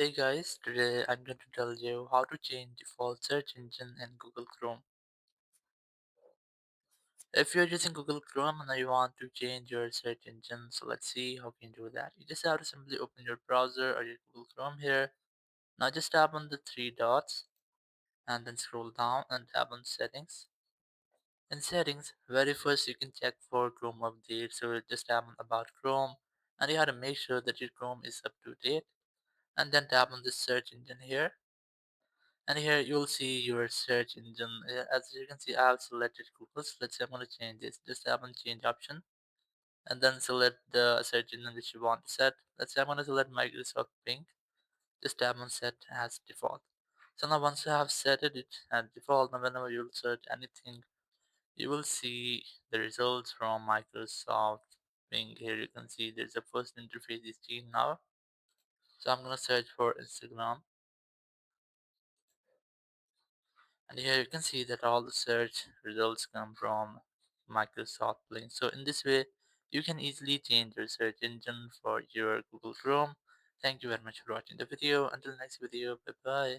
Hey guys, today I'm going to tell you how to change default search engine in Google Chrome. If you're using Google Chrome and you want to change your search engine, so let's see how you can do that. You just have to simply open your browser or your Google Chrome here. Now just tap on the three dots and then scroll down and tap on settings. In settings, very first you can check for Chrome update. So you just tap on about Chrome and you have to make sure that your Chrome is up to date. And then tap on the search engine here. And here you'll see your search engine. As you can see, I have selected Google. So let's say I'm going to change this. Just tap on change option and then select the search engine which you want to set. Let's say I'm going to select Microsoft Bing. Just tap on set as default. So now once you have set it as default, now whenever you'll search anything, you will see the results from Microsoft Bing. Here you can see there's a first interface is changed now. So I'm going to search for Instagram. And here you can see that all the search results come from Microsoft Link. So in this way, you can easily change your search engine for your Google Chrome. Thank you very much for watching the video. Until next video, bye bye.